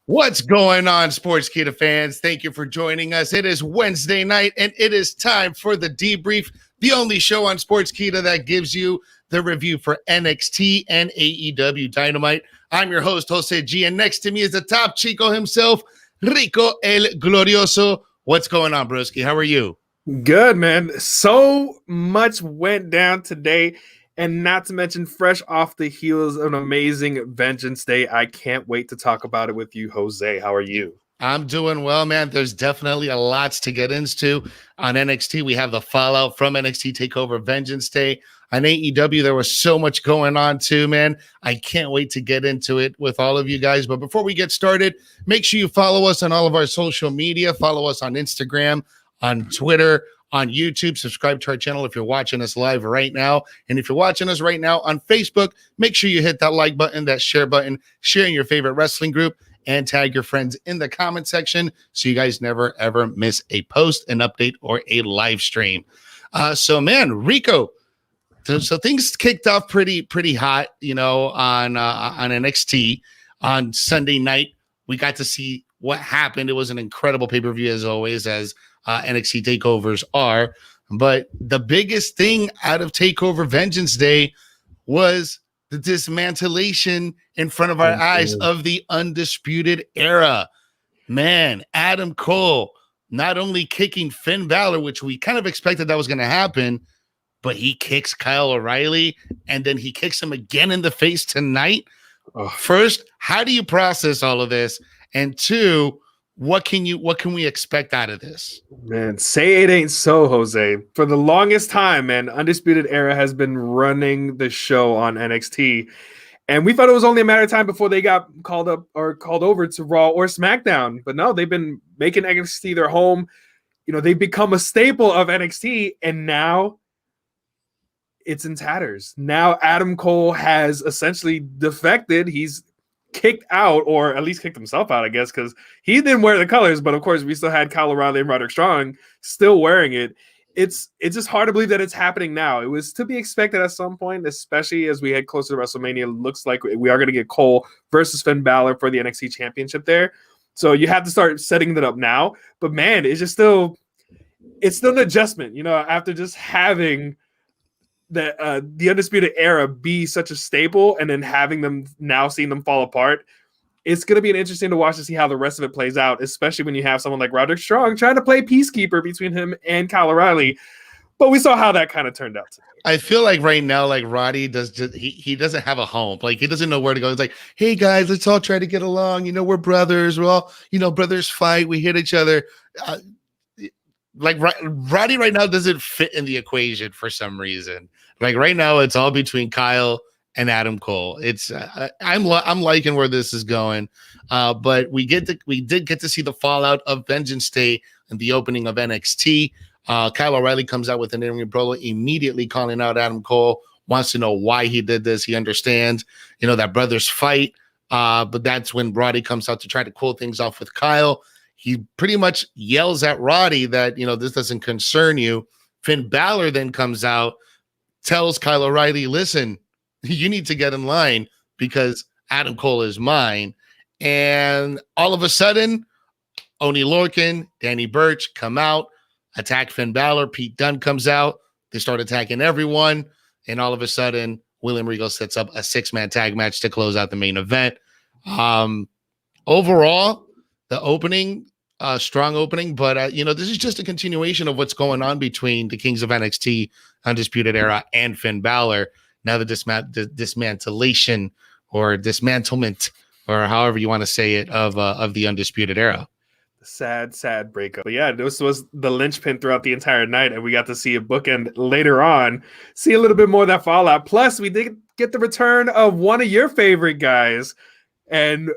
What's going on, Sportskeeda fans? Thank you for joining us. It is Wednesday night, and it is time for the Debrief, the only show on Sportskeeda that gives you the review for NXT and AEW Dynamite. I'm your host, Jose G, and next to me is the top Chico himself, Rico el Glorioso. What's going on, broski? How are you? Good, man. So much went down today. And not to mention, fresh off the heels of an amazing Vengeance Day. I can't wait to talk about it with you, Jose. How are you? I'm doing well, man. There's definitely a lot to get into. On NXT, we have the fallout from NXT TakeOver Vengeance Day. On AEW, there was so much going on too, man. I can't wait to get into it with all of you guys. But before we get started, make sure you follow us on all of our social media. Follow us on Instagram, on Twitter, on YouTube. Subscribe to our channel if you're watching us live right now. And if you're watching us right now on Facebook, make sure you hit that like button, that share button, share in your favorite wrestling group, and tag your friends in the comment section so you guys never, ever miss a post, an update, or a live stream. So, man, Rico, so things kicked off pretty hot, on NXT on Sunday night. We got to see what happened. It was an incredible pay-per-view, as always, as NXT takeovers are. But the biggest thing out of TakeOver Vengeance Day was the dismantlation in front of our eyes of the Undisputed Era. Man, Adam Cole not only kicking Finn Balor, which we kind of expected that was going to happen, but he kicks Kyle O'Reilly, and then he kicks him again in the face tonight. First, how do you process all of this? And two, what can we expect out of this? Man, say it ain't so, Jose. For the longest time, man, Undisputed Era has been running the show on NXT. And we thought it was only a matter of time before they got called up or called over to Raw or SmackDown. But no, they've been making NXT their home. They've become a staple of NXT, and now it's in tatters. Now Adam Cole has essentially defected. He's kicked out, or at least kicked himself out, I guess, because he didn't wear the colors, but of course we still had Kyle O'Reilly and Roderick Strong still wearing it. It's just hard to believe that it's happening now. It was to be expected at some point, especially as we head closer to WrestleMania. It looks like we are going to get Cole versus Finn Balor for the NXT Championship there. So you have to start setting that up now. But man, it's still an adjustment, after just having the Undisputed Era be such a staple, and then having them now seeing them fall apart. It's going to be interesting to watch to see how the rest of it plays out, especially when you have someone like Roderick Strong trying to play peacekeeper between him and Kyle O'Reilly. But we saw how that kind of turned out today. I feel like right now, like Roddy he doesn't have a home. Like he doesn't know where to go. It's like, hey guys, let's all try to get along. We're brothers. We're all, brothers fight. We hit each other. Like Roddy right now doesn't fit in the equation for some reason. Like right now, it's all between Kyle and Adam Cole. It's I'm liking where this is going, but we did get to see the fallout of Vengeance Day and the opening of NXT. Kyle O'Reilly comes out with an in-ring brawler, immediately calling out Adam Cole. Wants to know why he did this. He understands, that brothers fight, but that's when Roddy comes out to try to cool things off with Kyle. He pretty much yells at Roddy that, this doesn't concern you. Finn Balor then comes out, tells Kyle O'Reilly, listen, you need to get in line because Adam Cole is mine. And all of a sudden, Oney Lorcan, Danny Burch come out, attack Finn Balor. Pete Dunne comes out. They start attacking everyone. And all of a sudden, William Regal sets up a 6-man tag match to close out the main event. Overall, the opening, strong opening, but this is just a continuation of what's going on between the Kings of NXT, Undisputed Era, and Finn Balor. Now the dismantlation or dismantlement, or however you want to say it, of the Undisputed Era. Sad breakup. But yeah, this was the linchpin throughout the entire night, and we got to see a bookend later on, see a little bit more of that fallout. Plus, we did get the return of one of your favorite guys, and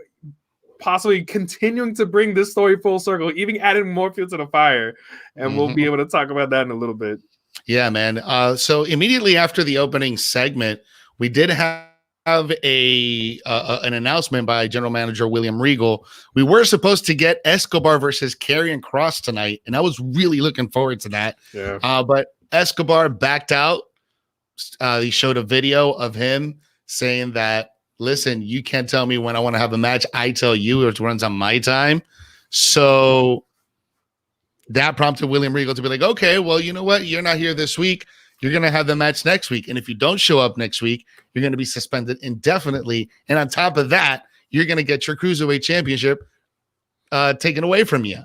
possibly continuing to bring this story full circle, even adding more fuel to the fire. And we'll be able to talk about that in a little bit. Yeah, man. So immediately after the opening segment, we did have an announcement by General Manager William Regal. We were supposed to get Escobar versus Karrion Kross tonight, and I was really looking forward to that. Yeah. But Escobar backed out. He showed a video of him saying that, listen, you can't tell me when I want to have a match. I tell you it runs on my time. So that prompted William Regal to be like, okay, well, you know what? You're not here this week. You're going to have the match next week. And if you don't show up next week, you're going to be suspended indefinitely. And on top of that, you're going to get your Cruiserweight Championship taken away from you.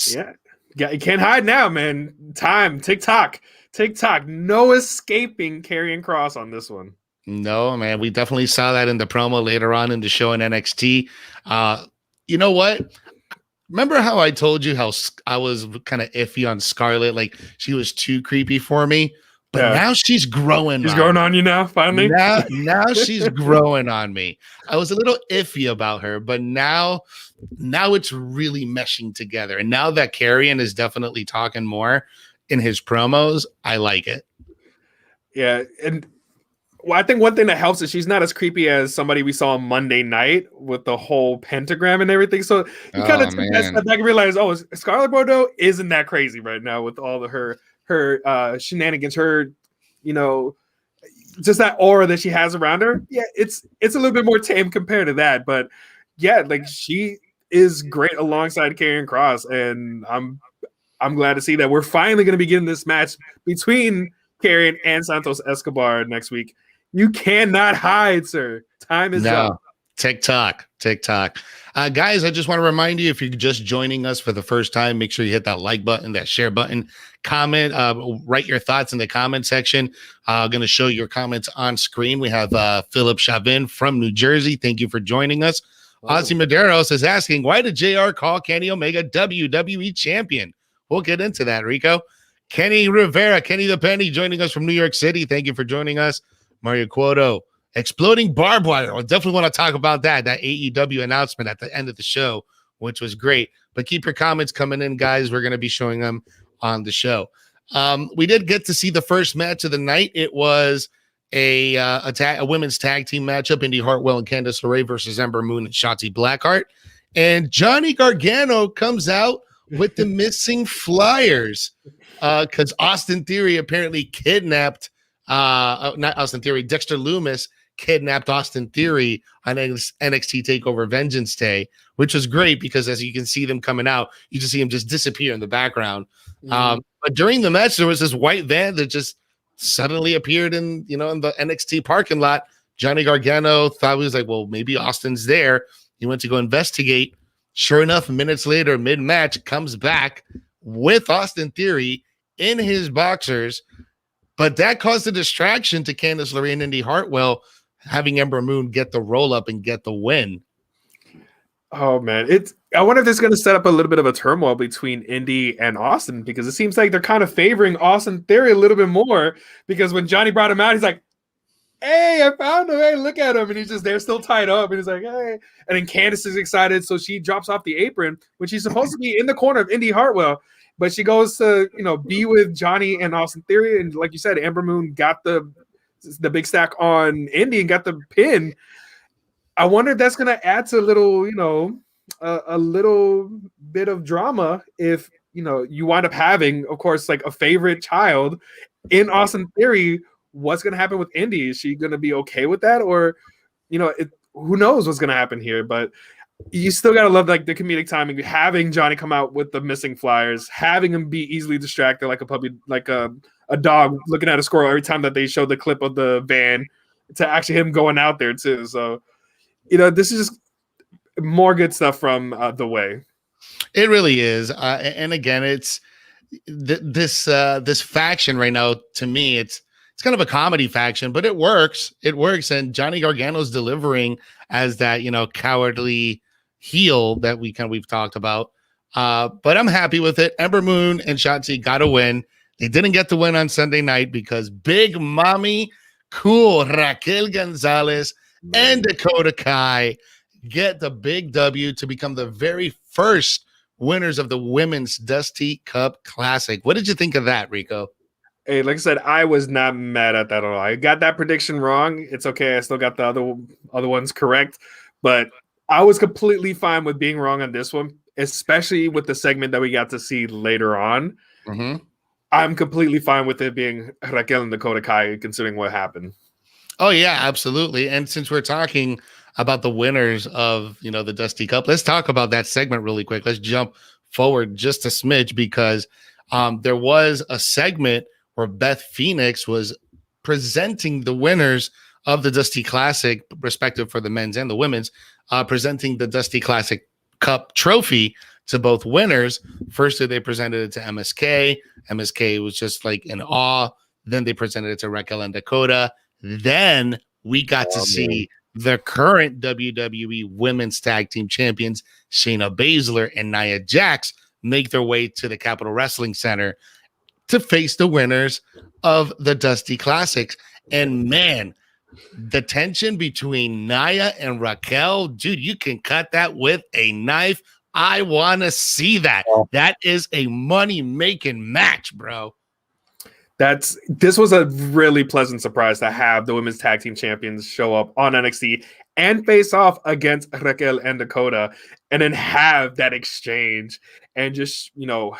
Yeah. You can't hide now, man. Time. TikTok. No escaping Karrion Kross on this one. No, man. We definitely saw that in the promo later on in the show in NXT. You know what? Remember how I told you how I was kind of iffy on Scarlett? Like she was too creepy for me. But now she's growing. She's growing on you now, finally? Now she's growing on me. I was a little iffy about her, but now it's really meshing together. And now that Karrion is definitely talking more in his promos, I like it. Yeah, and I think one thing that helps is she's not as creepy as somebody we saw on Monday night with the whole pentagram and everything. So you kind of take that step back and realize, Scarlett Bordeaux isn't that crazy right now with all of her shenanigans, her, just that aura that she has around her. Yeah, it's a little bit more tame compared to that. But yeah, like she is great alongside Karrion Kross, and I'm glad to see that we're finally going to be getting this match between Karrion and Santos Escobar next week. You cannot hide, sir. Time is up. TikTok. Guys, I just want to remind you, if you're just joining us for the first time, make sure you hit that like button, that share button, comment, write your thoughts in the comment section. I'm going to show your comments on screen. We have Philip Chavin from New Jersey. Thank you for joining us. Ozzy Medeiros is asking, why did JR call Kenny Omega WWE champion? We'll get into that, Rico. Kenny Rivera, Kenny the Penny, joining us from New York City. Thank you for joining us. Mario Cuoto, exploding barbed wire. I definitely want to talk about that AEW announcement at the end of the show, which was great. But keep your comments coming in, guys. We're going to be showing them on the show. We did get to see the first match of the night. It was a women's tag team matchup, Indy Hartwell and Candice LeRae versus Ember Moon and Shotzi Blackheart. And Johnny Gargano comes out with the missing flyers because Austin Theory apparently kidnapped not Austin Theory, Dexter Lumis kidnapped Austin Theory on NXT TakeOver Vengeance Day, which was great because as you can see them coming out, you just see him just disappear in the background. But during the match, there was this white van that just suddenly appeared in the NXT parking lot. Johnny Gargano thought he was like, well, maybe Austin's there. He went to go investigate. Sure enough, minutes later, mid-match, comes back with Austin Theory in his boxers. But that caused a distraction to Candice LeRae and Indy Hartwell, having Ember Moon get the roll-up and get the win. Oh, man. I wonder if this is going to set up a little bit of a turmoil between Indy and Austin, because it seems like they're kind of favoring Austin Theory a little bit more, because when Johnny brought him out, he's like, hey, I found him. Hey, look at him. And he's just there still tied up. And he's like, hey. And then Candice is excited, so she drops off the apron when she's supposed to be in the corner of Indy Hartwell. But she goes to, be with Johnny and Austin Theory. And like you said, Ember Moon got the big stack on Indy and got the pin. I wonder if that's going to add to a little, a little bit of drama if, you wind up having, of course, like a favorite child in Austin Theory. What's going to happen with Indy? Is she going to be okay with that? Or, who knows what's going to happen here? But you still gotta love like the comedic timing, having Johnny come out with the missing flyers, having him be easily distracted like a puppy, like a dog looking at a squirrel every time that they show the clip of the van, to actually him going out there too. So, this is just more good stuff from The Way. It really is, and again, it's this faction right now. To me, it's kind of a comedy faction, but it works. It works, and Johnny Gargano's delivering as that cowardly heel that we've talked about. But I'm happy with it. Ember Moon and Shotzi got a win. They didn't get the win on Sunday night because Big Mommy Cool Raquel Gonzalez and Dakota Kai get the big W to become the very first winners of the Women's Dusty Cup Classic. What did you think of that, Rico? Hey, like I said, I was not mad at that at all. I got that prediction wrong. It's okay. I still got the other ones correct. But I was completely fine with being wrong on this one, especially with the segment that we got to see later on. Mm-hmm. I'm completely fine with it being Raquel and Dakota Kai, considering what happened. Oh yeah, absolutely. And since we're talking about the winners of the Dusty Cup, let's talk about that segment really quick. Let's jump forward just a smidge because there was a segment where Beth Phoenix was presenting the winners of the Dusty Classic, respective for the men's and the women's, presenting the Dusty Classic Cup trophy to both winners. First, they presented it to MSK. MSK was just like in awe. Then they presented it to Raquel and Dakota. Then we got to see the current WWE Women's Tag Team Champions, Shayna Baszler and Nia Jax, make their way to the Capitol Wrestling Center to face the winners of the Dusty Classics. And man, the tension between Nia and Raquel, dude, you can cut that with a knife. I want to see that. That is a money-making match, bro. This was a really pleasant surprise to have the women's tag team champions show up on NXT and face off against Raquel and Dakota, and then have that exchange and just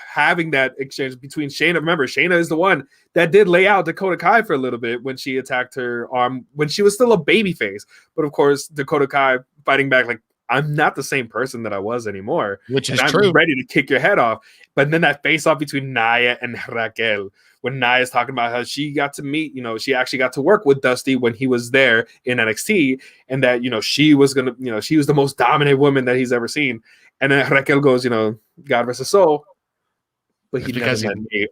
having that exchange between Shayna. Remember, Shayna is the one that did lay out Dakota Kai for a little bit when she attacked her arm when she was still a babyface. But of course, Dakota Kai fighting back like, I'm not the same person that I was anymore. Which is I'm true. ready to kick your head off. But then that face off between Nia and Raquel, when Nia's talking about how she got to meet, she actually got to work with Dusty when he was there in NXT, and that, she was she was the most dominant woman that he's ever seen. And then Raquel goes, God rest his soul, but he never met me.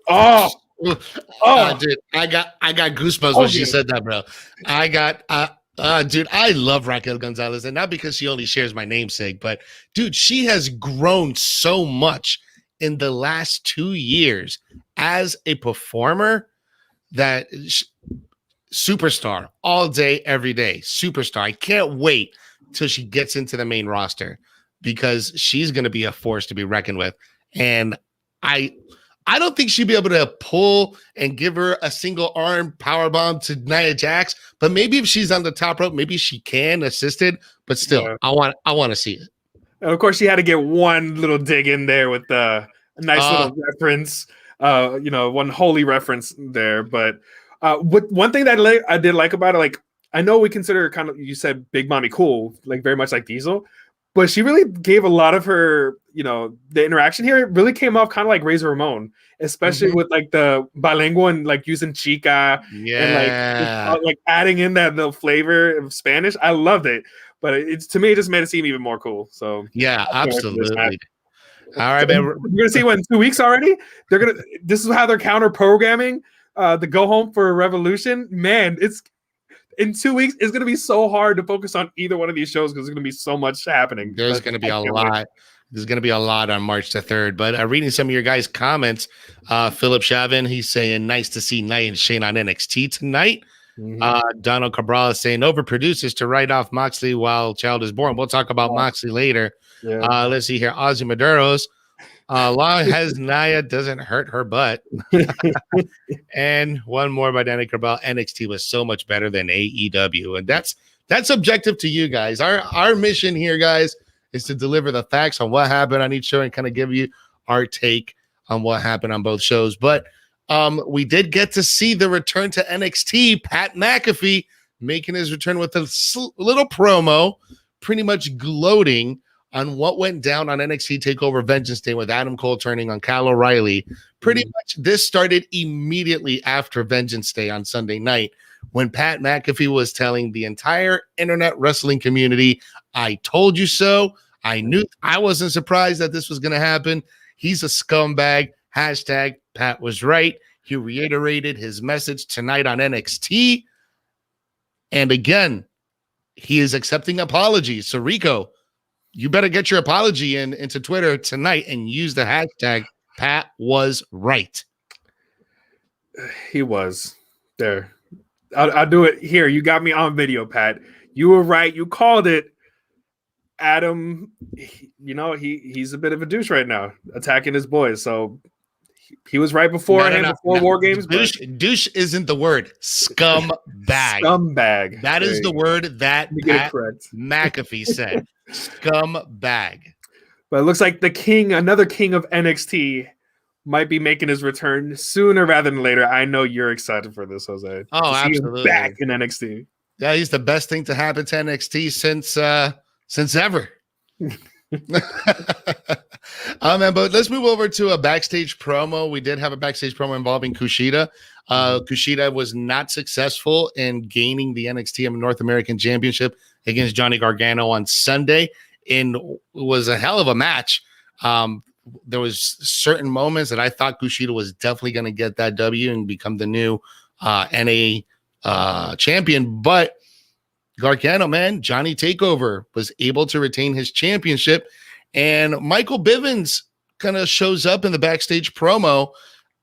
Dude, I got goosebumps when she said that, bro. Dude, I love Raquel Gonzalez, and not because she only shares my namesake, but dude, she has grown so much in the last 2 years as a performer that superstar all day, every day, superstar. I can't wait till she gets into the main roster because she's going to be a force to be reckoned with. And I don't think she'd be able to pull and give her a single arm power bomb to Nia Jax, but maybe if she's on the top rope, maybe she can assist it. But still, I want to see it. And of course, she had to get one little dig in there with a nice little reference, one holy reference there. But one thing that I did like about it, like, I know we consider kind of, you said Big Mommy cool, like very much like Diesel, but she really gave a lot of her, the interaction here. It really came off kind of like Razor Ramon, especially with like the bilingual and like using chica and like adding in that little flavor of Spanish. I loved it, but to me, it just made it seem even more cool. So yeah, absolutely. All right, man. We're gonna see what in 2 weeks already. This is how they're counter programming the Go Home for Revolution. Man, it's in 2 weeks. It's gonna be so hard to focus on either one of these shows because there's gonna be so much happening. There's gonna be a lot. There's going to be a lot on March the 3rd. But reading some of your guys' comments, Philip Chavin, he's saying, nice to see Nia and Shane on NXT tonight. Donald Cabral is saying, overproduces to write off Moxley while child is born. We'll talk about Moxley later. Yeah. Let's see here. Ozzy Maduros. Long as Nia doesn't hurt her butt. And one more by Danny Cabral. NXT was so much better than AEW. And that's subjective to you guys. Our mission here, guys, is to deliver the facts on what happened on each show and kind of give you our take on what happened on both shows. But we did get to see the return to NXT. Pat McAfee making his return with a little promo, pretty much gloating on what went down on NXT TakeOver Vengeance Day with Adam Cole turning on Kyle O'Reilly. Pretty much this started immediately after Vengeance Day on Sunday night, when Pat McAfee was telling the entire internet wrestling community, I told you so. I knew. I wasn't surprised that this was going to happen. He's a scumbag. Hashtag Pat was right. He reiterated his message tonight on NXT. And again, he is accepting apologies. So Rico, you better get your apology into Twitter tonight and use the hashtag Pat was right. He was there. I'll do it here. You got me on video, Pat. You were right. You called it. Adam, he's a bit of a douche right now, attacking his boys. So he was right before before War Games. Douche isn't the word. Scumbag. Scumbag. That is the word that Pat McAfee said. Scumbag. But it looks like another king of NXT, might be making his return sooner rather than later. I know you're excited for this, Jose. Oh, absolutely. Back in NXT. Yeah, he's the best thing to happen to NXT since ever. Man, but let's move over to a backstage promo. We did have a backstage promo involving Kushida. Kushida was not successful in gaining the NXT North American Championship against Johnny Gargano on Sunday. And it was a hell of a match. There was certain moments that I thought Kushida was definitely going to get that W and become the new NA champion. But Gargano, man, Johnny Takeover was able to retain his championship. And Michael Bivens kind of shows up in the backstage promo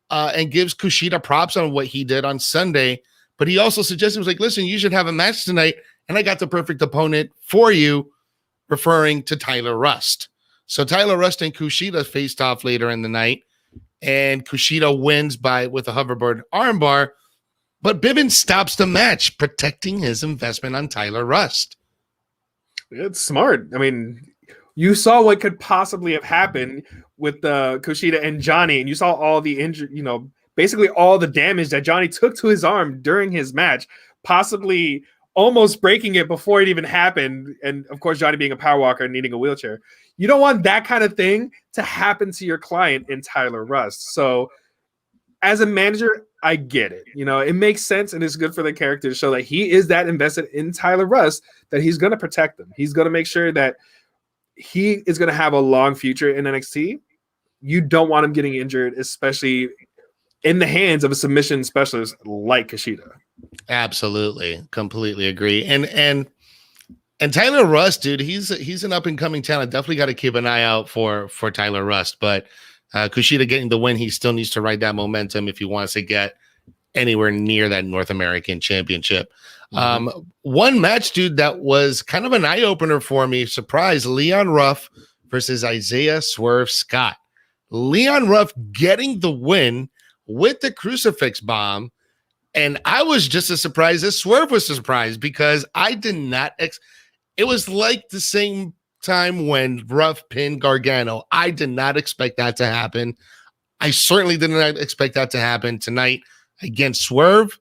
and gives Kushida props on what he did on Sunday. But he also suggested, was like, listen, you should have a match tonight. And I got the perfect opponent for you, referring to Tyler Rust. So Tyler Rust and Kushida faced off later in the night. And Kushida wins with a hoverboard armbar. But Bivens stops the match, protecting his investment on Tyler Rust. It's smart. I mean, you saw what could possibly have happened with Kushida and Johnny, and you saw all the injury, basically all the damage that Johnny took to his arm during his match, possibly almost breaking it before it even happened. And of course, Johnny being a power walker and needing a wheelchair. You don't want that kind of thing to happen to your client in Tyler Rust. So as a manager, I get it. It makes sense, and it's good for the character to show that he is that invested in Tyler Rust that he's going to protect him. He's going to make sure that he is going to have a long future in NXT. You don't want him getting injured, especially in the hands of a submission specialist like Kushida. Absolutely. Completely agree. And Tyler Rust, dude, he's an up and coming talent. Definitely got to keep an eye out for Tyler Rust, but Kushida getting the win, he still needs to ride that momentum if he wants to get anywhere near that North American Championship. One match, dude, that was kind of an eye-opener for me. Surprise, Leon Ruff versus Isaiah Swerve Scott. Leon Ruff getting the win with the crucifix bomb. And I was just as surprised as Swerve was surprised, because I did not it was like the same time when Ruff pinned Gargano. I did not expect that to happen. I certainly did not expect that to happen tonight against Swerve.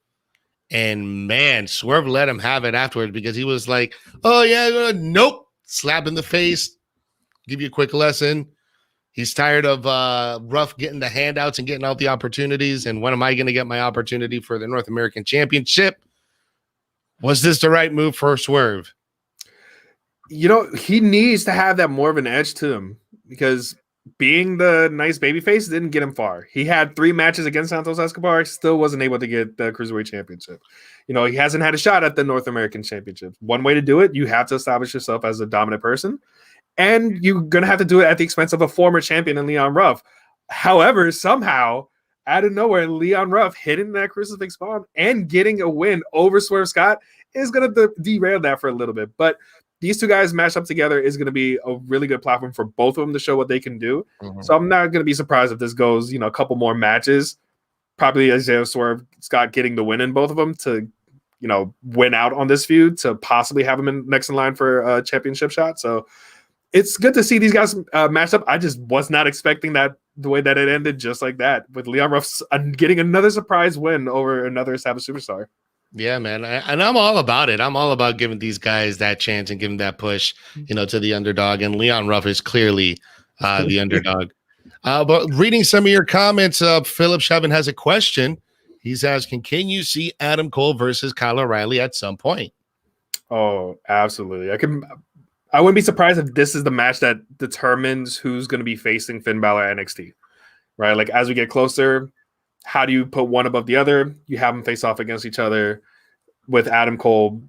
And man, Swerve let him have it afterwards, because he was like, oh yeah, nope, slap in the face, give you a quick lesson. He's tired of Ruff getting the handouts and getting all the opportunities. And when am I going to get my opportunity for the North American Championship? Was this the right move for Swerve? He needs to have that more of an edge to him, because being the nice babyface didn't get him far. He had 3 matches against Santos Escobar, still wasn't able to get the Cruiserweight Championship. He hasn't had a shot at the North American Championship. One way to do it, you have to establish yourself as a dominant person, and you're going to have to do it at the expense of a former champion in Leon Ruff. However, somehow, out of nowhere, Leon Ruff hitting that crucifix bomb and getting a win over Swerve Scott is going to derail that for a little bit. But these two guys matched up together is going to be a really good platform for both of them to show what they can do. So I'm not going to be surprised if this goes, a couple more matches. Probably Isaiah Swerve Scott getting the win in both of them to, win out on this feud, to possibly have him next in line for a championship shot. So it's good to see these guys matched up. I just was not expecting that the way that it ended, just like that, with Leon Ruff getting another surprise win over another established superstar. Yeah, man. And I'm all about it. I'm all about giving these guys that chance and giving that push, to the underdog. And Leon Ruff is clearly the underdog. But reading some of your comments, Philip Shavin has a question. He's asking, can you see Adam Cole versus Kyle O'Reilly at some point? Oh, absolutely. I wouldn't be surprised if this is the match that determines who's going to be facing Finn Balor at NXT, right? Like, as we get closer, how do you put one above the other? You have them face off against each other, with Adam Cole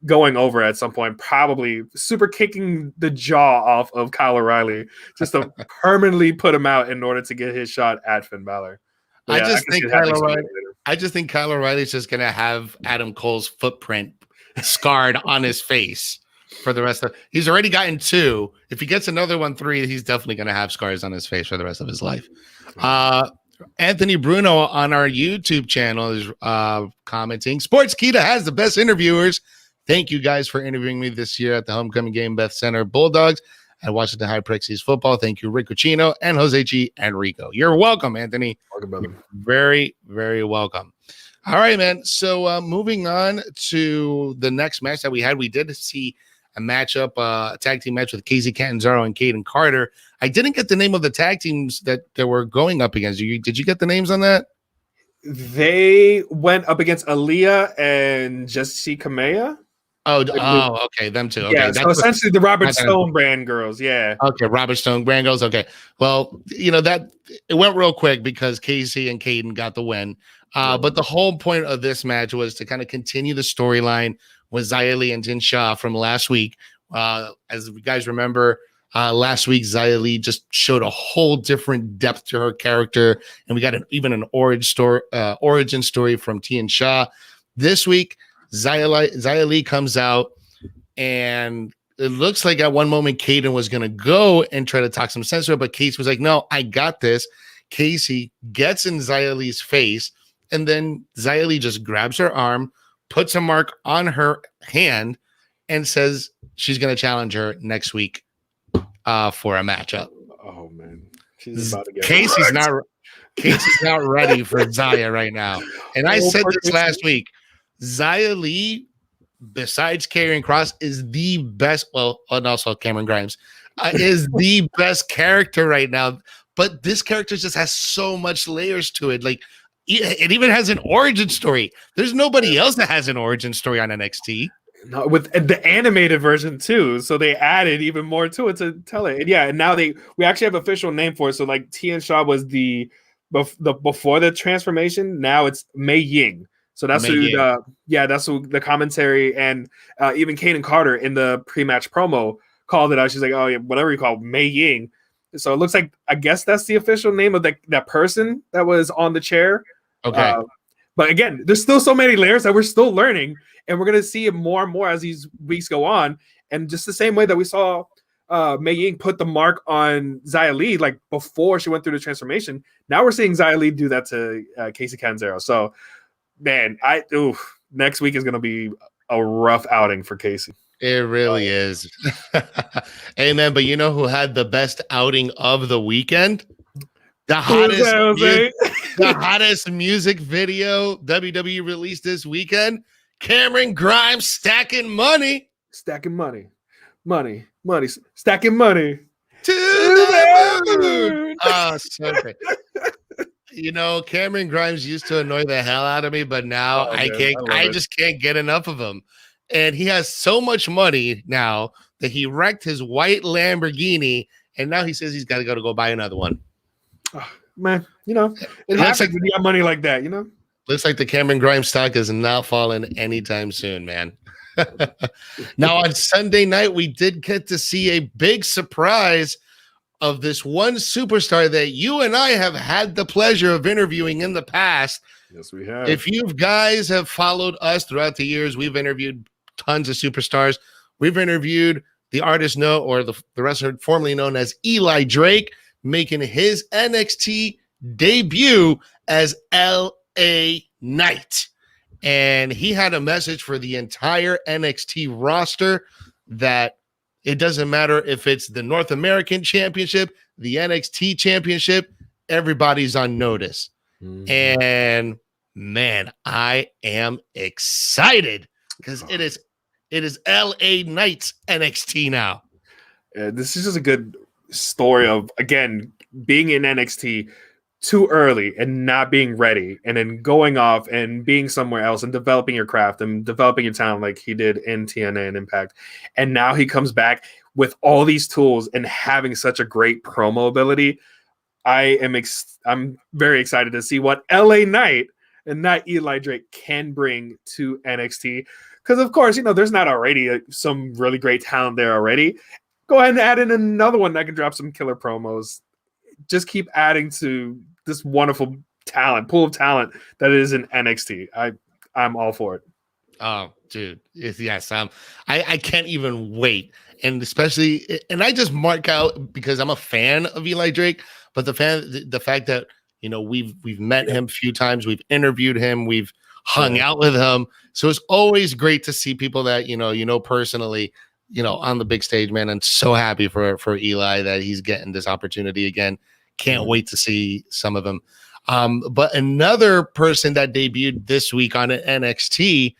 going over at some point, probably super kicking the jaw off of Kyle O'Reilly just to permanently put him out in order to get his shot at Finn Balor. I just think Kyle O'Reilly is just going to have Adam Cole's footprint scarred on his face for the rest of. He's already gotten 2. If he gets another 3, he's definitely going to have scars on his face for the rest of his life. Anthony Bruno on our YouTube channel is commenting, Sportskeeda has the best interviewers. Thank you guys for interviewing me this year at the homecoming game, Beth Center Bulldogs and Washington High Prexies football. Thank you, Rico Chino and Jose G and Rico. You're welcome, Anthony. Welcome, brother. You're very, very welcome. All right, man. So moving on to the next match that we had, we did see a matchup, a tag team match with Casey Catanzaro and Caden Carter. I didn't get the name of the tag teams that were going up against. Did you get the names on that? They went up against Aaliyah and Jessie Kamea. Okay, them two. Okay, Yeah, so essentially the Robert Stone brand girls. Yeah. Okay, Robert Stone brand girls. Okay, well, that it went real quick because Casey and Caden got the win. But the whole point of this match was to kind of continue the storyline with Xia Li and Jin Shah from last week. As you guys remember, last week Xia Li just showed a whole different depth to her character, and we got even an origin story from Tian Sha. This week, Xia Li comes out, and it looks like at one moment Caden was going to go and try to talk some sense to her, but Casey was like, "No, I got this." Casey gets in Xia Li's face, and then Xia Li just grabs her arm, puts a mark on her hand, and says she's going to challenge her next week for a matchup. Oh man, she's about to get Casey's not ready for Xia right now. And I said this last week. Xia Li, besides Karrion Kross, is the best. Well, and also Cameron Grimes is the best character right now. But this character just has so much layers to it. Like it even has an origin story. There's nobody else that has an origin story on NXT. No, with the animated version too, so they added even more to it to tell it. And yeah, and now we actually have official name for it. So like Tian Sha was the before the transformation. Now it's Mei Ying. So that's that's who the commentary and even Caden Carter in the pre-match promo called it out. She's like, "Oh yeah, whatever you call Mei Ying." So it looks like I guess that's the official name of that person that was on the chair. Okay. But again, there's still so many layers that we're still learning, and we're gonna see it more and more as these weeks go on. And just the same way that we saw Mei Ying put the mark on Xia Li, like before she went through the transformation. Now we're seeing Xia Li do that to Casey Catanzaro. So, man, next week is gonna be a rough outing for Casey. It really is. Hey man, but you know who had the best outing of the weekend? The hottest music video WWE released this weekend. Cameron Grimes stacking money. Stacking money. Stacking money. To the moon. Oh, so great. Cameron Grimes used to annoy the hell out of me, but now I just can't get enough of him. And he has so much money now that he wrecked his white Lamborghini, and now he says he's got to go buy another one. Oh, man, it happens when you got money like that, Looks like the Cameron Grimes stock is not falling anytime soon, man. Now, on Sunday night, we did get to see a big surprise of this one superstar that you and I have had the pleasure of interviewing in the past. Yes, we have. If you guys have followed us throughout the years, we've interviewed tons of superstars. We've interviewed the artist the wrestler formerly known as Eli Drake, making his NXT debut as L.A. Knight. And he had a message for the entire NXT roster that it doesn't matter if it's the North American Championship, the NXT Championship, everybody's on notice. Mm-hmm. And man, I am excited because it is LA Knight's NXT now. This is just a good story of, again, being in NXT too early and not being ready, and then going off and being somewhere else and developing your craft and developing your talent like he did in TNA and Impact. And now he comes back with all these tools and having such a great promo ability. I'm very excited to see what LA Knight and not Eli Drake can bring to NXT. Because, of course, there's not already some really great talent there already. Go ahead and add in another one that can drop some killer promos. Just keep adding to this wonderful pool of talent that is in NXT. I'm all for it. Oh, dude. Yes. I can't even wait. And especially, and I just mark out because I'm a fan of Eli Drake, but the fact that, we've met him a few times, we've interviewed him, we've hung out with him. So it's always great to see people that, personally, on the big stage, man. I'm so happy for Eli that he's getting this opportunity again. Can't wait to see some of them. But another person that debuted this week on NXT,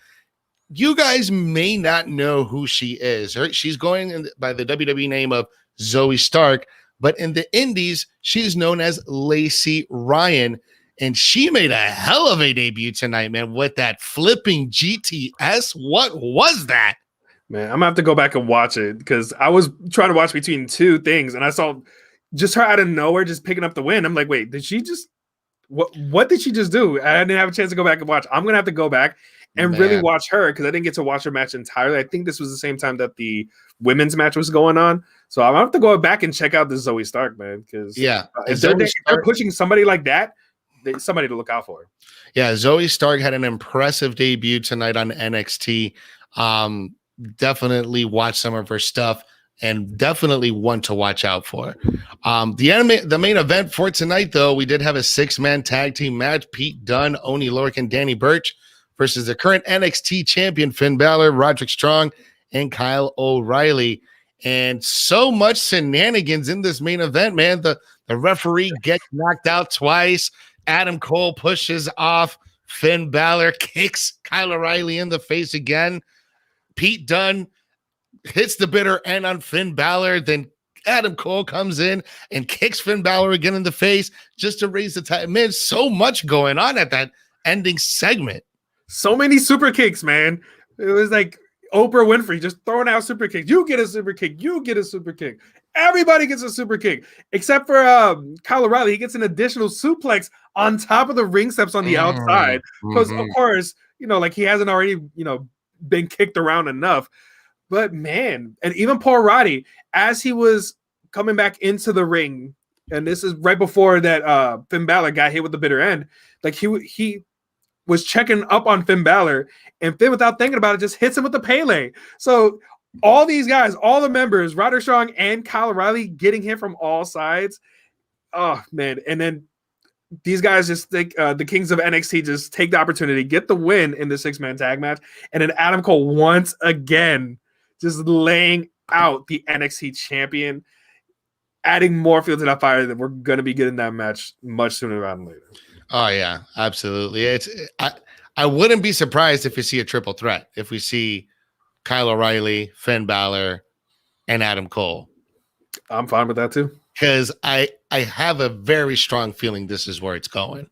you guys may not know who she is. Right? She's going by the WWE name of Zoe Stark, but in the indies, she's known as Lacey Ryan. And she made a hell of a debut tonight, man, with that flipping GTS. What was that? Man, I'm gonna have to go back and watch it because I was trying to watch between two things and I saw just her out of nowhere just picking up the win. I'm like, wait, did she just what did she just do? I didn't have a chance to go back and watch. I'm gonna have to go back and really watch her because I didn't get to watch her match entirely. I think this was the same time that the women's match was going on. So I'm gonna have to go back and check out this Zoe Stark, man. Because if they're pushing somebody like that, somebody to look out for. Yeah, Zoe Stark had an impressive debut tonight on NXT. Definitely watch some of her stuff and definitely one to watch out for. The main event for tonight, though, we did have a 6-man tag team match. Pete Dunne, Oney Lorcan, and Danny Burch versus the current NXT champion Finn Balor, Roderick Strong, and Kyle O'Reilly. And so much shenanigans in this main event, man. The referee gets knocked out twice. Adam Cole pushes off Finn Balor, kicks Kyle O'Reilly in the face again. Pete Dunne hits the bitter end on Finn Balor. Then Adam Cole comes in and kicks Finn Balor again in the face just to raise the title. Man, so much going on at that ending segment. So many super kicks, man. It was like Oprah Winfrey just throwing out super kicks. You get a super kick. You get a super kick. Everybody gets a super kick except for Kyle O'Reilly. He gets an additional suplex on top of the ring steps on the outside because, of course, like he hasn't already, been kicked around enough. But man, and even Paul Roddy, as he was coming back into the ring, and this is right before that Finn Balor got hit with the bitter end, like he was checking up on Finn Balor, and Finn, without thinking about it, just hits him with the Pele. So all these guys, all the members, Roderick Strong and Kyle O'Reilly, getting hit from all sides. Oh man! And then these guys just think the Kings of NXT just take the opportunity, get the win in the 6-man tag match, and then Adam Cole once again just laying out the NXT champion, adding more fuel to that fire that we're going to be getting that match much sooner rather than later. Oh yeah, absolutely. I wouldn't be surprised if we see a triple threat. If we see Kyle O'Reilly, Finn Balor, and Adam Cole. I'm fine with that too. Because I have a very strong feeling this is where it's going.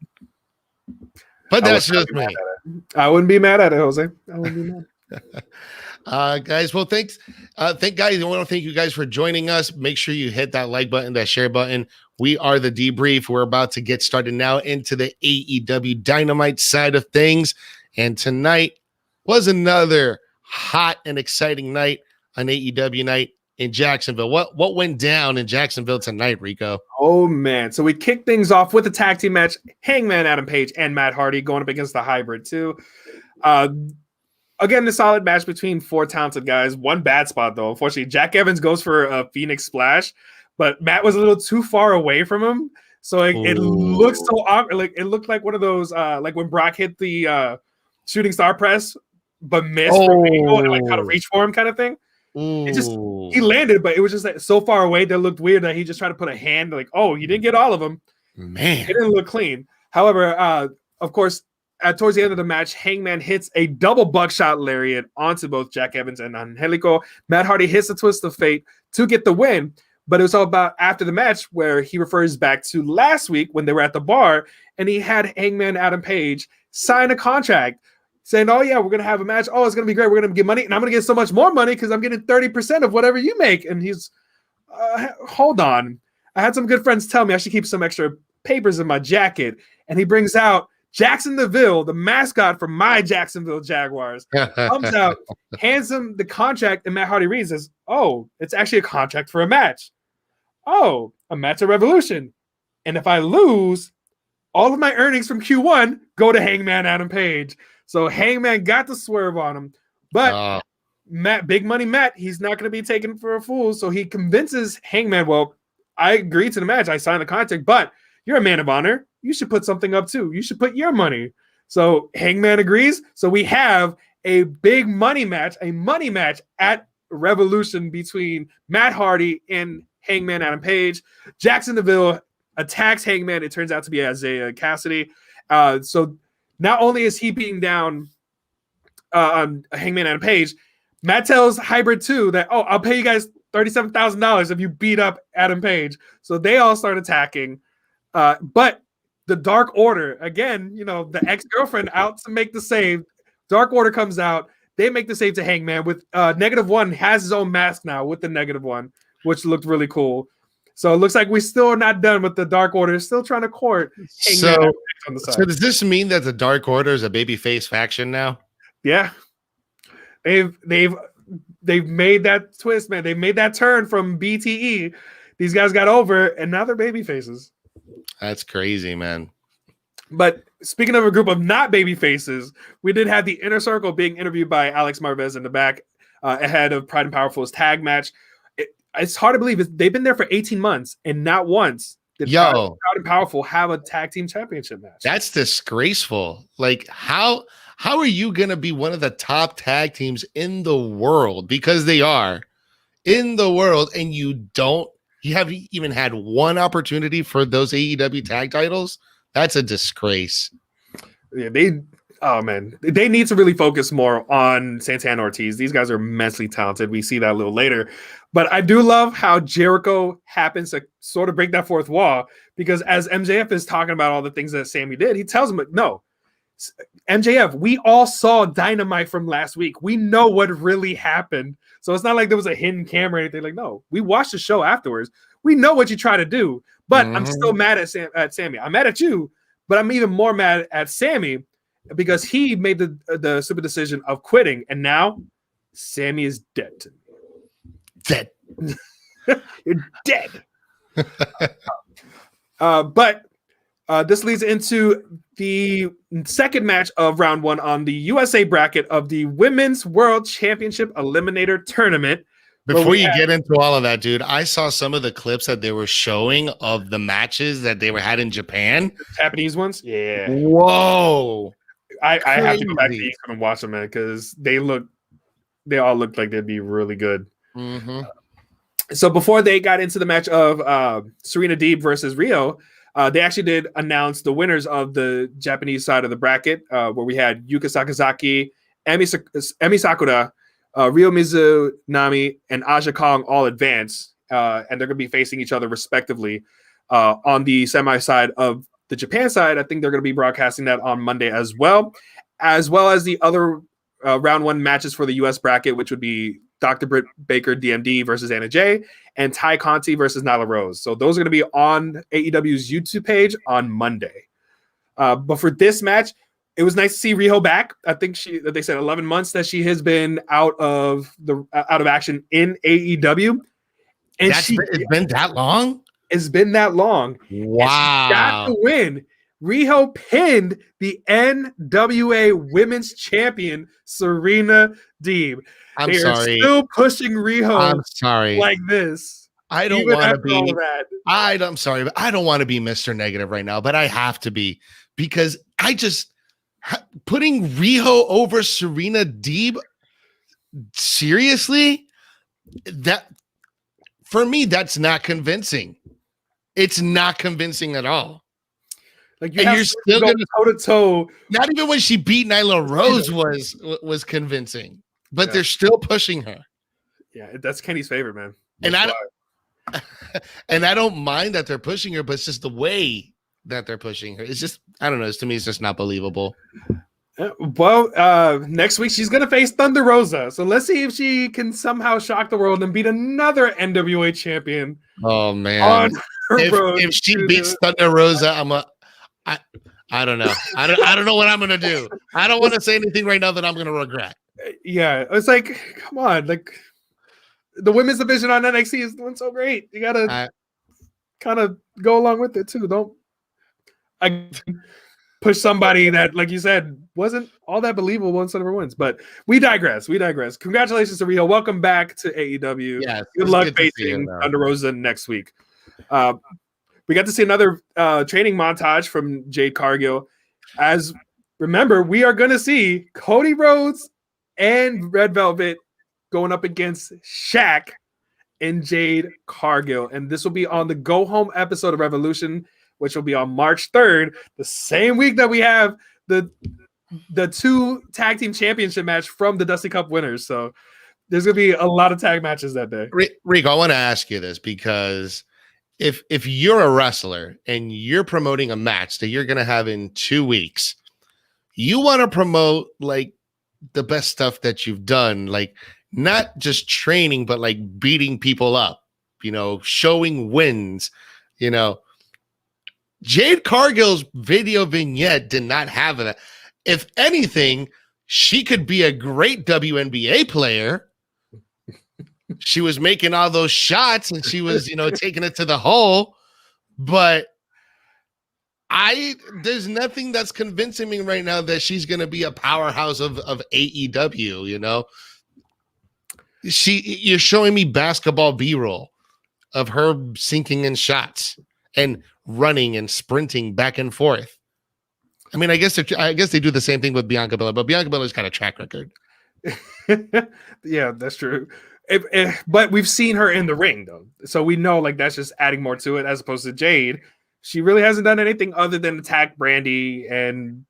But that's just me. I wouldn't be mad at it, Jose. I wouldn't be mad. Guys, well, thanks. I want to thank you guys for joining us. Make sure you hit that like button, that share button. We are the Debrief. We're about to get started now into the AEW Dynamite side of things. And tonight was another hot and exciting night on AEW night in Jacksonville. What went down in Jacksonville tonight, Rico? Oh man, so we kicked things off with a tag team match. Hangman Adam Page and Matt Hardy going up against the Hybrid too. Again, the solid match between 4 talented guys. One bad spot though. Unfortunately, Jack Evans goes for a Phoenix Splash, but Matt was a little too far away from him, so it looked so awkward. Like it looked like one of those like when Brock hit the shooting star press but missed for Angle and like kind of reach for him kind of thing. It just he landed, but it was just like so far away that it looked weird that he just tried to put a hand like, oh, he didn't get all of them. Man, it didn't look clean. However, of course, towards the end of the match, Hangman hits a double buckshot lariat onto both Jack Evans and Angelico. Matt Hardy hits the twist of fate to get the win. But it was all about after the match where he refers back to last week when they were at the bar and he had Hangman Adam Page sign a contract saying, oh, yeah, we're going to have a match. Oh, it's going to be great. We're going to get money. And I'm going to get so much more money because I'm getting 30% of whatever you make. And he's, hold on. I had some good friends tell me I should keep some extra papers in my jacket. And he brings out Jackson DeVille, the mascot from my Jacksonville Jaguars, comes out, hands him the contract, and Matt Hardy reads says, oh, it's actually a contract for a match. Oh, a match at Revolution. And if I lose, all of my earnings from Q1 go to Hangman Adam Page. So Hangman got the swerve on him. But Matt, Big Money Matt, he's not going to be taken for a fool. So he convinces Hangman, well, I agreed to the match. I signed the contract, but you're a man of honor. You should put something up too. You should put your money. So Hangman agrees. So we have a big money match, at Revolution between Matt Hardy and Hangman Adam Page. Jackson DeVille attacks Hangman. It turns out to be Isaiah Cassidy. So not only is he beating down on Hangman and Page, Matt tells Hybrid 2 that, I'll pay you guys $37,000 if you beat up Adam Page. So they all start attacking. But the Dark Order, again, the ex-girlfriend out to make the save. Dark Order comes out. They make the save to Hangman with -1 has his own mask now with the -1, which looked really cool. So it looks like we still are not done with the Dark Order. Still trying to court Hangman on the side. So does this mean that the Dark Order is a babyface faction now? Yeah. They've made that twist, man. They made that turn from BTE. These guys got over, and now they're baby faces. That's crazy, man. But speaking of a group of not baby faces, we did have the Inner Circle being interviewed by Alex Marvez in the back ahead of Pride and Powerful's tag match. It's hard to believe they've been there for 18 months, and not once did Proud and Powerful have a tag team championship match. That's disgraceful. Like, how are you going to be one of the top tag teams in the world? Because they are in the world, and you haven't even had one opportunity for those AEW tag titles. That's a disgrace. Yeah, they need to really focus more on Santana Ortiz. These guys are immensely talented. We see that a little later. But I do love how Jericho happens to sort of break that fourth wall, because as MJF is talking about all the things that Sammy did, he tells him, no, MJF, we all saw Dynamite from last week. We know what really happened. So it's not like there was a hidden camera or anything. Like, no, we watched the show afterwards. We know what you try to do, but I'm still mad at Sammy. I'm mad at you, but I'm even more mad at Sammy because he made the stupid decision of quitting, and now Sammy is dead. Dead. You're dead. But this leads into the second match of round 1 on the USA bracket of the Women's World Championship Eliminator Tournament. Before you get into all of that, dude, I saw some of the clips that they were showing of the matches that they had in Japan. The Japanese ones? Yeah. Whoa. I have to go back to YouTube and watch them, man, because they all looked like they'd be really good. Mm-hmm. So before they got into the match of Serena Deeb versus Rio, they actually did announce the winners of the Japanese side of the bracket, where we had Yuka Sakazaki, Emi Sakura, Rio Mizunami, and Aja Kong all advance, and they're going to be facing each other respectively on the semi side of the Japan side. I think they're going to be broadcasting that on Monday as well as the other round 1 matches for the US bracket, which would be Dr. Britt Baker DMD versus Anna Jay, and Ty Conti versus Nyla Rose. So those are going to be on AEW's YouTube page on Monday. But for this match, it was nice to see Riho back. I think they said 11 months that she has been out of action in AEW. And it's been that long? It's been that long. Wow. And she got the win. Riho pinned the NWA Women's Champion, Serena Deeb. I'm sorry. Still pushing Riho. I'm sorry. Like this. I don't want to be. All that. I'm sorry, but I don't want to be Mr. Negative right now, but I have to be, because putting Riho over Serena Deeb, seriously, that for me, that's not convincing. It's not convincing at all. Like you're still going toe to toe. Not even when she beat Nyla Rose was convincing, but they're still pushing her. Yeah, that's Kenny's favorite, man. And I don't mind that they're pushing her, but it's just the way that they're pushing her. It's just, I don't know. To me, it's just not believable. Well, next week she's going to face Thunder Rosa. So let's see if she can somehow shock the world and beat another NWA champion. Oh, man. If she beats Thunder Rosa, I don't know. I don't know what I'm going to do. I don't want to say anything right now that I'm going to regret. Yeah. It's like, come on. Like, the women's division on NXT is doing so great. You got to kind of go along with it, too. I push somebody that, like you said, wasn't all that believable once Thunder wins. But we digress. Congratulations to Riho. Welcome back to AEW. Yes, good luck facing Thunder Rosa next week. We got to see another training montage from Jade Cargill. As remember, we are going to see Cody Rhodes and Red Velvet going up against Shaq and Jade Cargill. And this will be on the Go Home episode of Revolution, which will be on March 3rd, the same week that we have the 2 tag team championship match from the Dusty Cup winners. So there's going to be a lot of tag matches that day. Rico, I want to ask you this because if you're a wrestler and you're promoting a match that you're going to have in 2 weeks, you want to promote like the best stuff that you've done, like not just training, but like beating people up, showing wins, Jade Cargill's video vignette did not have that. If anything, she could be a great WNBA player. She was making all those shots and she was, taking it to the hole. But there's nothing that's convincing me right now that she's going to be a powerhouse of AEW, You're showing me basketball B-roll of her sinking in shots and running and sprinting back and forth. I mean, I guess they do the same thing with Bianca Belair, but Bianca Belair's got a track record. Yeah, that's true. But we've seen her in the ring, though. So we know, like, that's just adding more to it as opposed to Jade. She really hasn't done anything other than attack Brandy and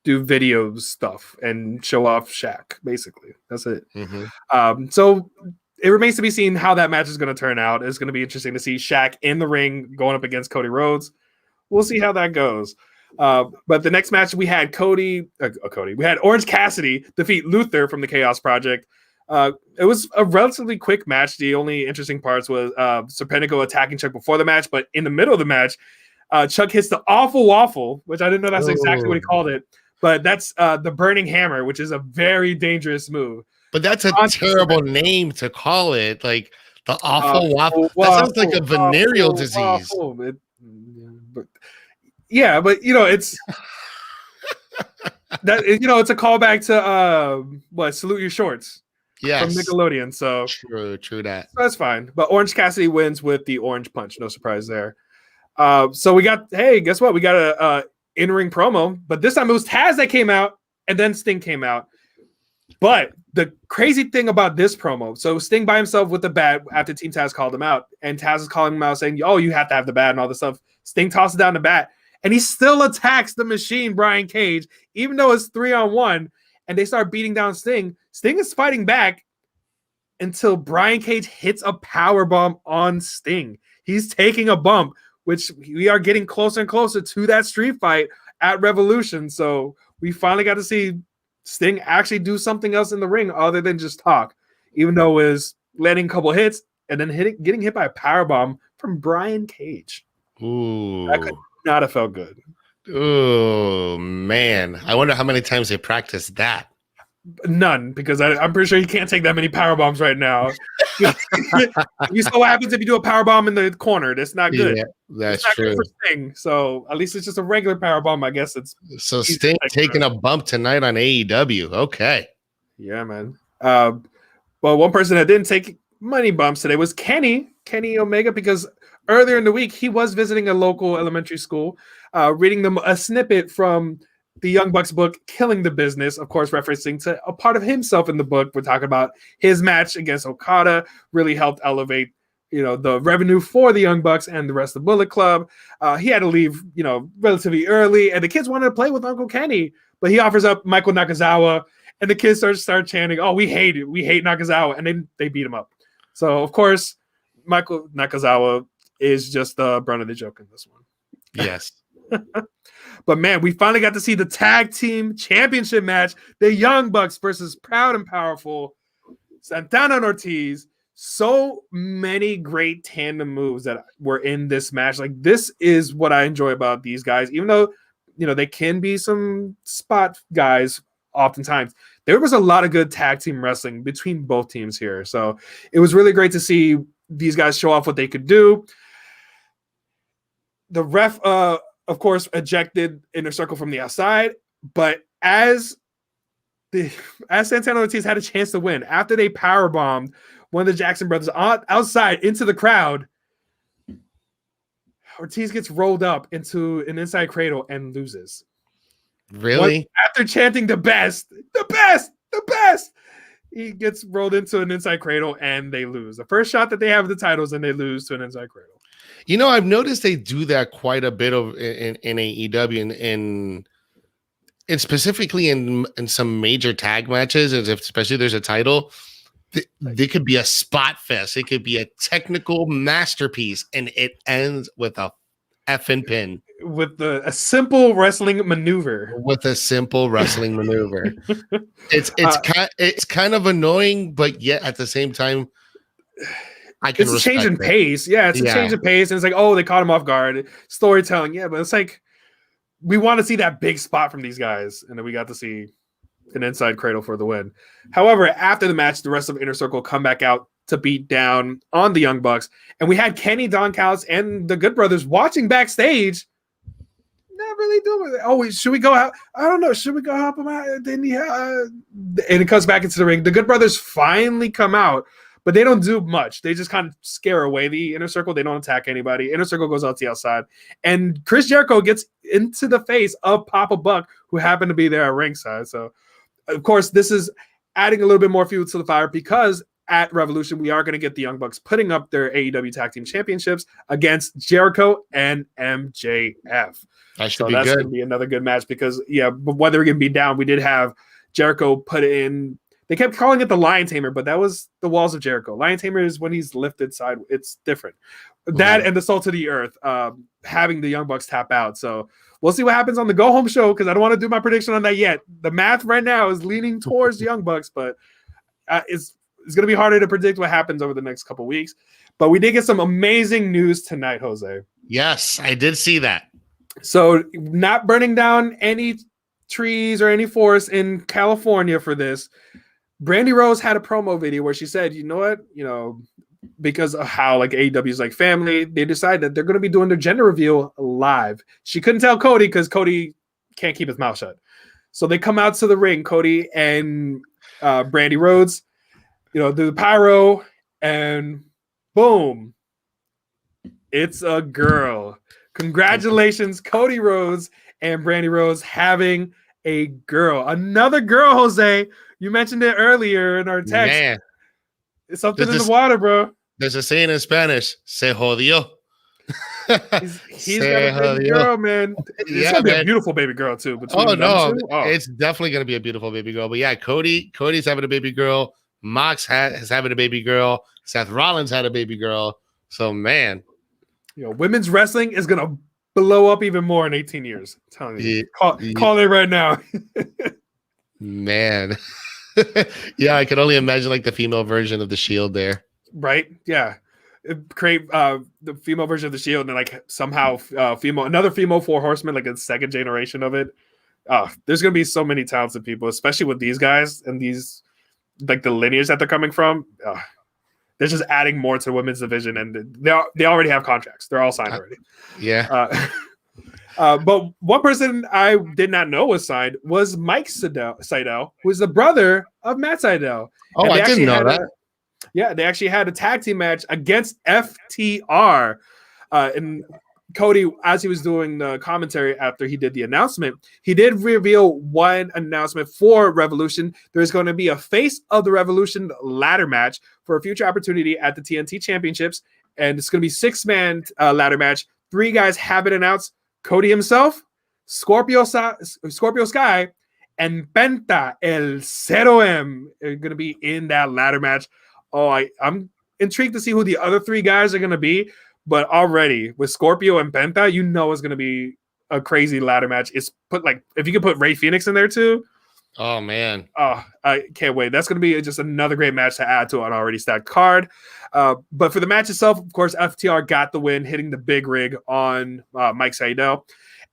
do video stuff and show off Shaq, basically. That's it. Mm-hmm. So it remains to be seen how that match is going to turn out. It's going to be interesting to see Shaq in the ring going up against Cody Rhodes. We'll see how that goes. But the next match we had we had Orange Cassidy defeat Luther from the Chaos Project. It was a relatively quick match. The only interesting parts was Serpentico attacking Chuck before the match, but in the middle of the match, Chuck hits the awful waffle, which I didn't know that's exactly what he called it. But that's the Burning Hammer, which is a very dangerous move. But that's a terrible name to call it, like the awful waffle. That sounds like a venereal disease. Yeah, but it's that it's a callback to Salute Your Shorts. Yes. From Nickelodeon. So true that. So that's fine. But Orange Cassidy wins with the orange punch. No surprise there. So we got, hey, guess what? We got a in-ring promo, but this time it was Taz that came out and then Sting came out. But the crazy thing about this promo, so Sting by himself with the bat after Team Taz called him out, and Taz is calling him out saying, oh, you have to have the bat and all this stuff. Sting tosses down the bat and he still attacks the Machine, Brian Cage, even though it's 3-on-1, and they start beating down Sting. Sting is fighting back until Brian Cage hits a powerbomb on Sting. He's taking a bump, which we are getting closer and closer to that street fight at Revolution. So we finally got to see Sting actually do something else in the ring other than just talk, even though it was landing a couple hits and then getting hit by a powerbomb from Brian Cage. Ooh. That could not have felt good. Oh, man. I wonder how many times they practiced that. None, because I'm pretty sure you can't take that many power bombs right now. You saw what happens if you do a power bomb in the corner. That's not good. Yeah, that's not true. Good for Sting. So at least it's just a regular power bomb. I guess it's so Sting taking a bump tonight on AEW. Okay. Yeah, man. Well, one person that didn't take money bumps today was Kenny Omega, because earlier in the week he was visiting a local elementary school, reading them a snippet from the Young Bucks book, Killing the Business, of course, referencing to a part of himself in the book. We're talking about his match against Okada really helped elevate, the revenue for the Young Bucks and the rest of the Bullet Club. He had to leave, relatively early, and the kids wanted to play with Uncle Kenny, but he offers up Michael Nakazawa, and the kids start chanting, "Oh, we hate Nakazawa," and then they beat him up. So, of course, Michael Nakazawa is just the brunt of the joke in this one. Yes. But man, we finally got to see the tag team championship match, the Young Bucks versus Proud and Powerful, Santana and Ortiz. So many great tandem moves that were in this match. Like, this is what I enjoy about these guys, even though, they can be some spot guys oftentimes. There was a lot of good tag team wrestling between both teams here. So it was really great to see these guys show off what they could do. The ref, of course, ejected Inner Circle from the outside, but as Santana Ortiz had a chance to win, after they powerbombed one of the Jackson brothers outside into the crowd, Ortiz gets rolled up into an inside cradle and loses. Really? After chanting the best, he gets rolled into an inside cradle and they lose. The first shot that they have of the titles and they lose to an inside cradle. I've noticed they do that quite a bit of in AEW and specifically in some major tag matches, as if especially there's a title. They could be a spot fest. It could be a technical masterpiece, and it ends with a effing pin. With a simple wrestling maneuver. It's kind of annoying, but yet at the same time, it's a change in pace. Yeah, it's a change in pace. And it's like, oh, they caught him off guard. Storytelling. Yeah, but it's like we want to see that big spot from these guys. And then we got to see an inside cradle for the win. However, after the match, the rest of Inner Circle come back out to beat down on the Young Bucks. And we had Kenny, Don Callis, and the Good Brothers watching backstage. Not really doing it. Oh, should we go out? I don't know. Should we go help him out? Then and it comes back into the ring. The Good Brothers finally come out, but they don't do much. They just kind of scare away the Inner Circle. They don't attack anybody. Inner Circle goes out to the outside. And Chris Jericho gets into the face of Papa Buck, who happened to be there at ringside. So, of course, this is adding a little bit more fuel to the fire because at Revolution, we are going to get the Young Bucks putting up their AEW Tag Team Championships against Jericho and MJF. That should so be that's good. Going to be another good match because, but whether we're going to be down, we did have Jericho put in. They kept calling it the Lion Tamer, but that was the Walls of Jericho. Lion Tamer is when he's lifted side. It's different. That and the Salt of the Earth, having the Young Bucks tap out. So we'll see what happens on the Go Home show because I don't want to do my prediction on that yet. The math right now is leaning towards the Young Bucks, but it's going to be harder to predict what happens over the next couple weeks. But we did get some amazing news tonight, Jose. Yes, I did see that. So not burning down any trees or any forests in California for this. Brandy Rose had a promo video where she said, you know what, because of how like AEW is like family, they decided that they're going to be doing their gender reveal live. She couldn't tell Cody because Cody can't keep his mouth shut. So they come out to the ring, Cody and Brandy Rhodes, do the pyro, and boom, it's a girl. Congratulations, Cody Rhodes and Brandy Rhodes having a girl. Another girl, Jose. You mentioned it earlier in our text. Man. It's something in the water, bro. There's a saying in Spanish, se jodió. He's got a baby girl, man. It's going to be a beautiful baby girl, too. It's definitely going to be a beautiful baby girl. But yeah, Cody's having a baby girl. Mox is having a baby girl. Seth Rollins had a baby girl. So, man. Women's wrestling is going to blow up even more in 18 years. I'm telling you. Call it right now. Man. Yeah, I could only imagine like the female version of the Shield there. Right? Yeah. Create the female version of the Shield and like somehow another female Four Horsemen, like a second generation of it. There's going to be so many talented people, especially with these guys and these like the lineage that they're coming from. They're just adding more to the women's division, and they already have contracts. They're all signed already. Yeah. But one person I did not know was signed was Mike Sydal, who is the brother of Matt Sydal. Oh, I didn't know that. They actually had a tag team match against FTR. And Cody, as he was doing the commentary after he did the announcement, he did reveal one announcement for Revolution. There's going to be a Face of the Revolution ladder match for a future opportunity at the TNT Championships. And it's going to be 6-man ladder match. 3 guys have it announced. Cody himself, Scorpio Sky, and Penta El Zero M are going to be in that ladder match. Oh, I'm intrigued to see who the other 3 guys are going to be. But already with Scorpio and Penta, it's going to be a crazy ladder match. It's if you could put Rey Fenix in there too. Oh man. Oh, I can't wait. That's going to be just another great match to add to an already stacked card. But for the match itself, of course, FTR got the win, hitting the big rig on Mike Sydal.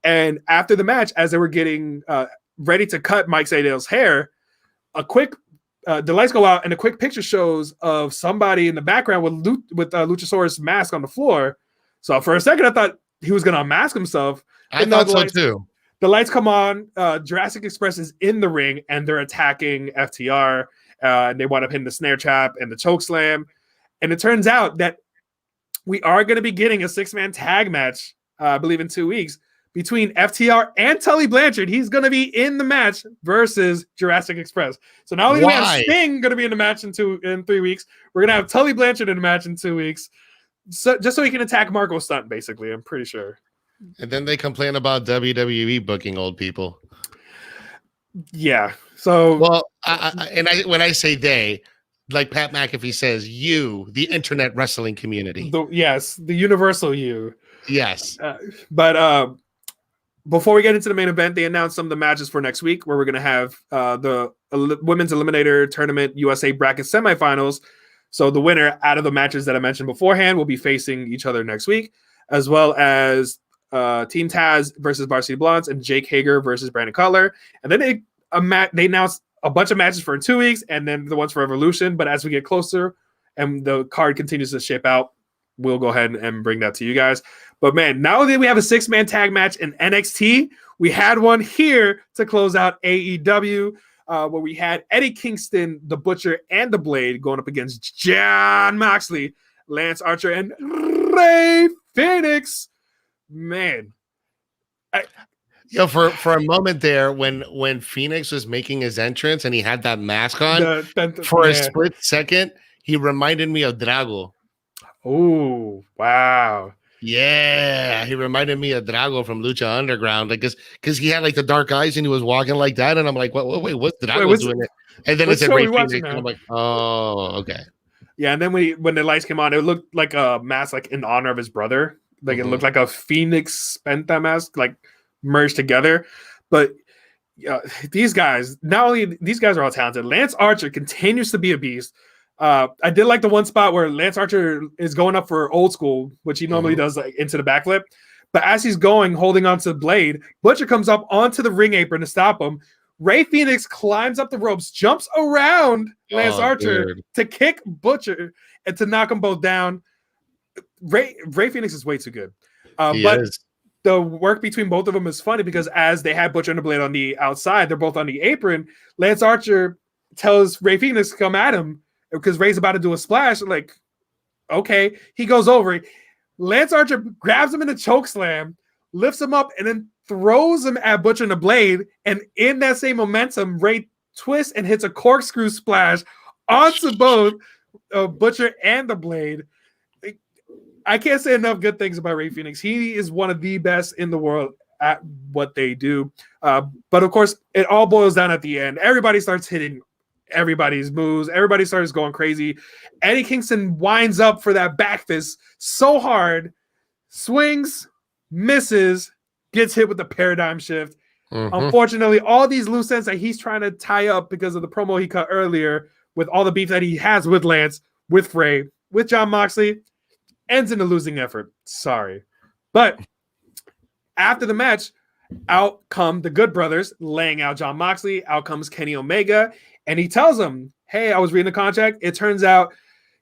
And after the match, as they were getting ready to cut Mike Sydal's hair, the lights go out and a quick picture shows of somebody in the background with Luchasaurus mask on the floor. So for a second, I thought he was going to unmask himself. I thought so too. The lights come on. Jurassic Express is in the ring and they're attacking FTR. And they wind up hitting the snare trap and the choke slam. And it turns out that we are going to be getting a 6-man tag match, I believe, in 2 weeks between FTR and Tully Blanchard. He's going to be in the match versus Jurassic Express. So not only do we have Sting going to be in the match in 3 weeks, we're going to have Tully Blanchard in the match in 2 weeks. So just so he can attack Marco Stunt, basically, I'm pretty sure. And then they complain about WWE booking old people. Yeah. So well, when I say they, like Pat McAfee says, you, the internet wrestling community. Yes, the universal you. Yes. But before we get into the main event, they announced some of the matches for next week, where we're going to have the Women's Eliminator Tournament USA Bracket Semifinals. So the winner out of the matches that I mentioned beforehand will be facing each other next week, as well as Team Taz versus Varsity Blondes and Jake Hager versus Brandon Cutler. And then they announced a bunch of matches for 2 weeks, and then the ones for Evolution. But as we get closer and the card continues to shape out, we'll go ahead and bring that to you guys. But man, not only do we have a 6-man tag match in NXT, we had one here to close out AEW, where we had Eddie Kingston, the Butcher, and the Blade going up against Jon Moxley, Lance Archer, and Rey Fénix. Man, for a moment there, when Fénix was making his entrance and he had that mask on, a split second, he reminded me of Drago. Oh, wow. Yeah, he reminded me of Drago from Lucha Underground, like because he had like the dark eyes and he was walking like that, and I'm like, wait, what's Drago doing it? And then it said Rey Fénix, and I'm like, oh, okay. Yeah, and then when the lights came on, it looked like a mask like in honor of his brother. Like it looked like a Phoenix Penta mask, like merged together. But these guys, not only these guys are all talented, Lance Archer continues to be a beast. I did like the one spot where Lance Archer is going up for old school, which he normally does, like into the backflip. But as he's going, holding onto the Blade, Butcher comes up onto the ring apron to stop him. Rey Fénix climbs up the ropes, jumps around Lance Archer to kick Butcher and to knock them both down. Rey Fénix is way too good. But the work between both of them is funny because as they had Butcher and the Blade on the outside, they're both on the apron. Lance Archer tells Rey Fénix to come at him because Rey's about to do a splash. Like, okay. He goes over. Lance Archer grabs him in a choke slam, lifts him up, and then throws him at Butcher and the Blade. And in that same momentum, Rey twists and hits a corkscrew splash onto both Butcher and the Blade. I can't say enough good things about Rey Fénix. He is one of the best in the world at what they do. But of course, it all boils down at the end. Everybody starts hitting everybody's moves. Everybody starts going crazy. Eddie Kingston winds up for that back fist so hard, swings, misses, gets hit with the paradigm shift. Unfortunately, all these loose ends that he's trying to tie up because of the promo he cut earlier with all the beef that he has with Lance, with Rey, with Jon Moxley, ends in a losing effort. Sorry. But after the match, out come the Good Brothers laying out Jon Moxley. Out comes Kenny Omega. And he tells him, hey, I was reading the contract. It turns out,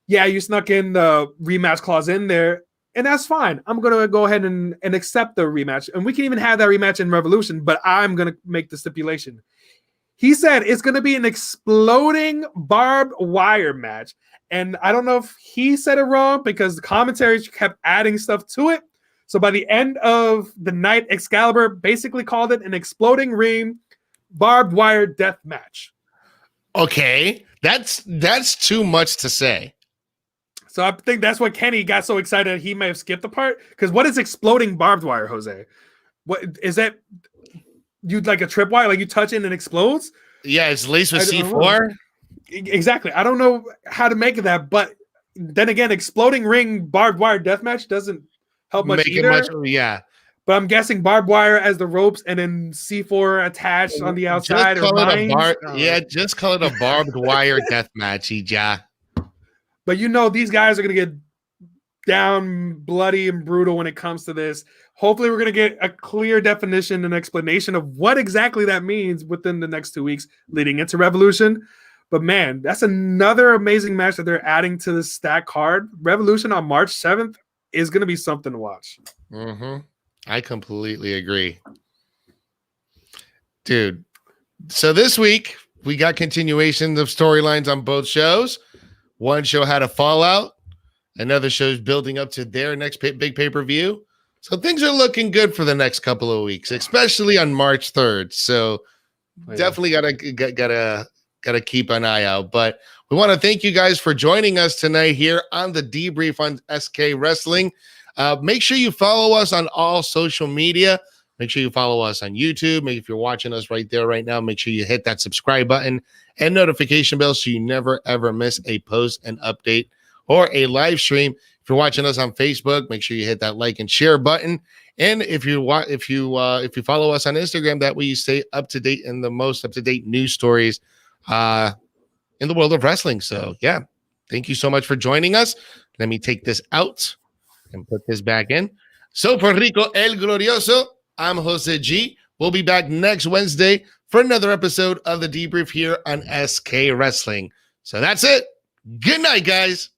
yeah, you snuck in the rematch clause in there. And that's fine. I'm going to go ahead and accept the rematch. And we can even have that rematch in Revolution. But I'm going to make the stipulation. He said it's going to be an exploding barbed wire match. And I don't know if he said it wrong because the commentaries kept adding stuff to it. So by the end of the night, Excalibur basically called it an exploding ring barbed wire death match. Okay, that's too much to say. So I think that's what Kenny got so excited he may have skipped the part. Because what is exploding barbed wire, Jose? What is that? You like a tripwire, like you touch it and it explodes? Yeah, it's laced with C4. Exactly. I don't know how to make of that, but then again, exploding ring barbed wire deathmatch doesn't help much either. Yeah. But I'm guessing barbed wire as the ropes and then C4 attached on the outside. Just call it a barbed wire death match, Ija. But you know these guys are going to get down bloody and brutal when it comes to this. Hopefully we're going to get a clear definition and explanation of what exactly that means within the next 2 weeks leading into Revolution. But man, that's another amazing match that they're adding to the stack card. Revolution on March 7th is going to be something to watch. Mm-hmm. I completely agree. Dude, so this week we got continuations of storylines on both shows. One show had a fallout. Another show's building up to their next big pay-per-view. So things are looking good for the next couple of weeks, especially on March 3rd. So definitely gotta keep an eye out. But we want to thank you guys for joining us tonight here on the Debrief on SK Wrestling. Make sure you follow us on all social media. Make sure you follow us on YouTube. If you're watching us right there right now, make sure you hit that subscribe button and notification bell so you never ever miss a post, an update, or a live stream. If you're watching us on Facebook, make sure you hit that like and share button. And if you follow us on Instagram, that way you stay up to date in the most up to date news stories in the world of wrestling. So yeah, thank you so much for joining us. Let me take this out and put this back in. So for Rico El Glorioso, I'm Jose G. We'll be back next Wednesday for another episode of the Debrief here on SK Wrestling. So that's it. Good night, guys.